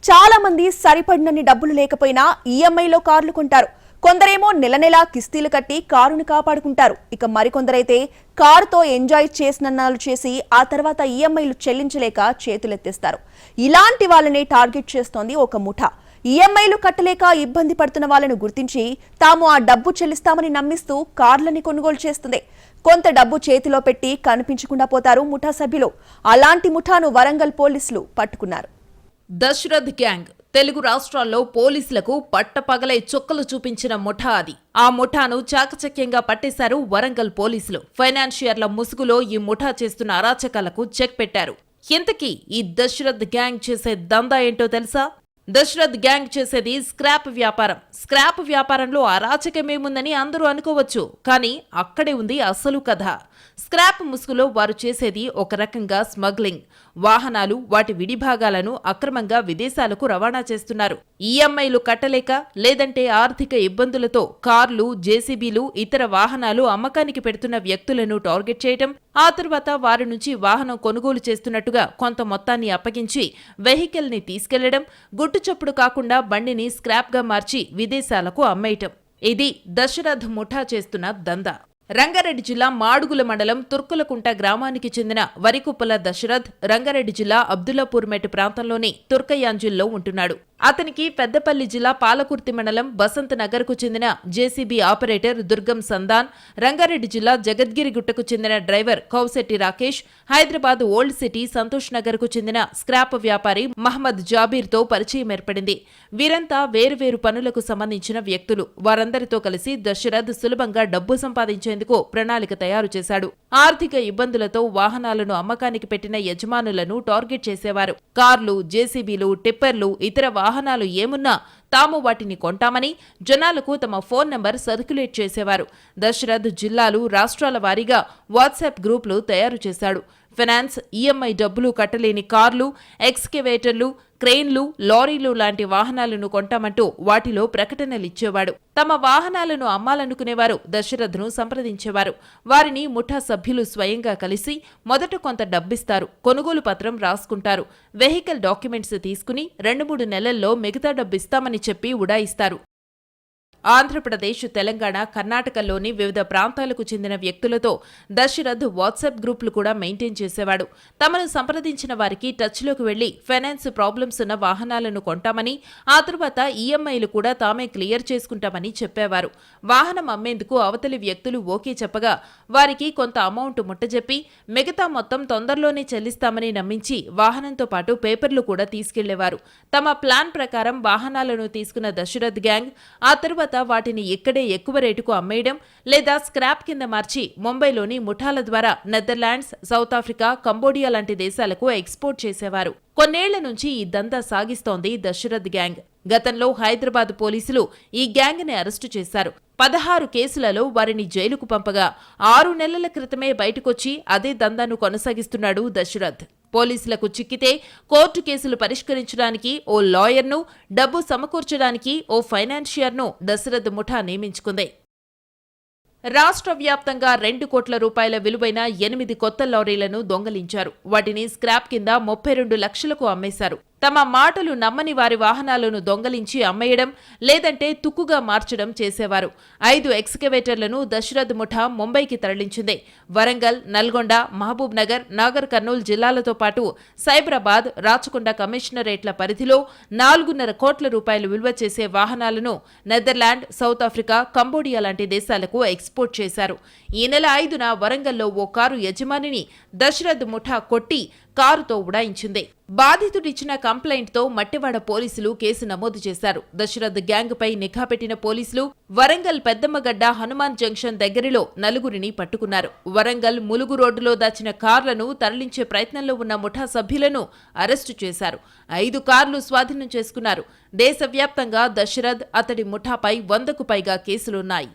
చాలా మంది సరిపడినన్ని డబ్బులు లేకపోయినా ఈఎంఐలో కార్లు కొంటారు. కొందరేమో నెల నెలా కిస్తీలు కట్టి కారును కాపాడుకుంటారు. ఇక మరికొందరైతే కారుతో ఎంజాయ్ చేసినన్నాళ్ళు చేసి ఆ తర్వాత ఈఎంఐలు చెల్లించలేక చేతులెత్తేస్తారు. ఇలాంటి వాళ్ళనే టార్గెట్ చేస్తోంది ఒక ముఠా. ఈఎంఐలు కట్టలేక ఇబ్బంది పడుతున్న వాళ్ళను గుర్తించి తాము ఆ డబ్బు చెల్లిస్తామని నమ్మిస్తూ కార్లని కొనుగోలు చేస్తుంది. కొంత డబ్బు చేతిలో పెట్టి కనిపించకుండా పోతారు ముఠా సభ్యులు. అలాంటి ముఠాను వరంగల్ పోలీసులు పట్టుకున్నారు. దశరథ్ గ్యాంగ్ తెలుగు రాష్ట్రాల్లో పోలీసులకు పట్టపగలే చుక్కలు చూపించిన ముఠా అది. ఆ ముఠాను చాకచక్యంగా పట్టేశారు వరంగల్ పోలీసులు. ఫైనాన్షియర్ల ముసుగులో ఈ ముఠా చేస్తున్న అరాచకాలకు చెక్ పెట్టారు. ఇంతకీ ఈ దశరథ్ గ్యాంగ్ చేసే దందా ఏంటో తెలుసా? దశరథ్ గ్యాంగ్ చేసేది స్క్రాప్ వ్యాపారం. స్క్రాప్ వ్యాపారంలో అరాచకమేముందని అందరూ అనుకోవచ్చు, కానీ అక్కడే ఉంది అసలు కథ. స్క్రాప్ ముసుగులో వారు చేసేది ఒక రకంగా స్మగ్లింగ్. వాహనాలు, వాటి విడిభాగాలను అక్రమంగా విదేశాలకు రవాణా చేస్తున్నారు. ఈఎంఐలు కట్టలేక లేదంటే ఆర్థిక ఇబ్బందులతో కార్లు, జేసీబీలు, ఇతర వాహనాలు అమ్మకానికి పెడుతున్న వ్యక్తులను టార్గెట్ చేయటం, ఆ తర్వాత వారి నుంచి వాహనం కొనుగోలు చేస్తున్నట్టుగా కొంత మొత్తాన్ని అప్పగించి వెహికల్ ని తీసుకెళ్లడం, గుట్టుచప్పుడు కాకుండా బండిని స్క్రాప్ గా మార్చి విదేశాలకు అమ్మేయటం. ఇది దశరథ్ ముఠా చేస్తున్న దందా. రంగారెడ్డి జిల్లా మాడుగుల మండలం తుర్కులకుంట గ్రామానికి చెందిన వరికుప్పల దశరథ్ రంగారెడ్డి జిల్లా అబ్దుల్లాపూర్మెట్ ప్రాంతంలోని తుర్కయాంజిల్లో ఉంటున్నాడు. అతనికి పెద్దపల్లి జిల్లా పాలకుర్తి మండలం బసంత్ నగర్ కు చెందిన జేసీబీ ఆపరేటర్ దుర్గం సందాన్, రంగారెడ్డి జిల్లా జగద్గిరిగుట్టకు చెందిన driver Kaushetti Rakesh, Hyderabad old city Santosh Nagar కు చెందిన స్క్రాప్ వ్యాపారి మహమ్మద్ జాబీర్ తో పరిచయం ఏర్పడింది. వీరంతా వేరువేరు పనులకు సంబంధించిన వ్యక్తులు. వారందరితో కలిసి దశరథ్ సులభంగా డబ్బు సంపాదించేందుకు ప్రణాళిక తయారు చేశాడు. ఆర్థిక ఇబ్బందులతో వాహనాలను అమ్మకానికి పెట్టిన యజమానులను టార్గెట్ చేసేవారు. కార్లు, జేసీబీలు, టిప్పర్లు, ఇతర వాహనాలు ఏమున్నా తాము వాటిని కొంటామని జనాలకు తమ ఫోన్ నంబర్ సర్క్యులేట్ చేసేవారు. దశరథ్ జిల్లాలు, రాష్ట్రాల వారీగా వాట్సాప్ గ్రూపులు తయారు చేశాడు. ఫైనాన్స్, ఈఎంఐ డబ్బులు కట్టలేని కార్లు, ఎక్స్కవేటర్లు, క్రెయిన్లు, లారీలు లాంటి వాహనాలను కొంటామంటూ వాటిలో ప్రకటనలిచ్చేవాడు. తమ వాహనాలను అమ్మాలనుకునేవారు దశరథ్ను సంప్రదించేవారు. వారిని ముఠా సభ్యులు స్వయంగా కలిసి మొదట కొంత డబ్బిస్తారు, కొనుగోలు పత్రం రాసుకుంటారు. వెహికల్ డాక్యుమెంట్స్ తీసుకుని 2-3 నెలల్లో మిగతా డబ్బిస్తామని చెప్పి ఉడాయిస్తారు. ఆంధ్రప్రదేశ్, తెలంగాణ, కర్ణాటకలోని వివిధ ప్రాంతాలకు చెందిన వ్యక్తులతో దశరథ్ వాట్సాప్ గ్రూపులు కూడా మెయింటైన్ చేసేవాడు. తమను సంప్రదించిన వారికి టచ్లోకి వెళ్లి ఫైనాన్స్ ప్రాబ్లమ్స్ ఉన్న వాహనాలను కొంటామని, ఆ తర్వాత ఈఎంఐలు కూడా తామే క్లియర్ చేసుకుంటామని చెప్పేవారు. వాహనం అమ్మేందుకు అవతలి వ్యక్తులు ఓకే చెప్పగా వారికి కొంత అమౌంట్ ముట్టజెప్పి మిగతా మొత్తం తొందరలోనే చెల్లిస్తామని నమ్మించి వాహనంతో పాటు పేపర్లు కూడా తీసుకెళ్లేవారు. తమ ప్లాన్ ప్రకారం వాహనాలను తీసుకున్న దశరథ్ గ్యాంగ్ ఆ తరువాత వాటిని ఇక్కడే ఎక్కువ రేటుకు అమ్మేయడం లేదా స్క్రాప్ కింద మార్చి ముంబైలోని ముఠాల ద్వారా నెదర్లాండ్స్, సౌత్ ఆఫ్రికా, కంబోడియా లాంటి దేశాలకు ఎక్స్పోర్ట్ చేసేవారు. కొన్నేళ్ల నుంచి ఈ దందా సాగిస్తోంది దశరథ్ గ్యాంగ్. గతంలో హైదరాబాద్ పోలీసులు ఈ గ్యాంగ్ ని అరెస్టు చేశారు. 16 కేసులలో వారిని జైలుకు పంపగా 6 నెలల క్రితమే బయటకొచ్చి అదే దందాను కొనసాగిస్తున్నాడు దశరథ్. పోలీసులకు చిక్కితే కోర్టు కేసులు పరిష్కరించడానికి ఓ లాయర్ను, డబ్బు సమకూర్చడానికి ఓ ఫైనాన్షియర్ను దశరథ్ ముఠా నియమించుకుంది. రాష్ట్ర వ్యాప్తంగా 2 కోట్ల రూపాయల విలువైన 8 కొత్త లారీలను దొంగలించారు. వాటిని స్క్రాప్ కింద 32 లక్షలకు అమ్మేశారు. తమ మాటలు నమ్మని వారి వాహనాలను దొంగలించి అమ్మేయడం లేదంటే తుక్కుగా మార్చడం చేసేవారు. 5 ఎక్స్కవేటర్లను దశరథ్ ముఠా ముంబైకి తరలించింది. వరంగల్, నల్గొండ, మహబూబ్ నగర్, నాగర్ కర్నూల్ జిల్లాలతో పాటు సైబరాబాద్, రాచకొండ కమిషనరేట్ల పరిధిలో 4.5 కోట్ల రూపాయలు విలువ చేసే వాహనాలను నెదర్లాండ్, సౌత్ ఆఫ్రికా, కంబోడియా లాంటి దేశాలకు ఎక్స్పోర్ట్ చేశారు. ఈ నెల 5న వరంగల్లో ఓ కారు యజమానిని దశరథ్ ముఠా కొట్టి కారుతో ఉడాయించింది. బాధితుడిచ్చిన కంప్లైంట్తో మట్టివాడ పోలీసులు కేసు నమోదు చేశారు. దశరథ్ గ్యాంగ్ పై నిఘా పెట్టిన పోలీసులు వరంగల్ పెద్దమ్మగడ్డ హనుమాన్ జంక్షన్ దగ్గరలో 4గురిని పట్టుకున్నారు. వరంగల్ ములుగు రోడ్డులో దాచిన కార్లను తరలించే ప్రయత్నంలో ఉన్న ముఠా సభ్యులను అరెస్టు చేశారు. 5 కార్లు స్వాధీనం చేసుకున్నారు. దేశవ్యాప్తంగా దశరథ్, అతడి ముఠాపై 100కు పైగా కేసులున్నాయి.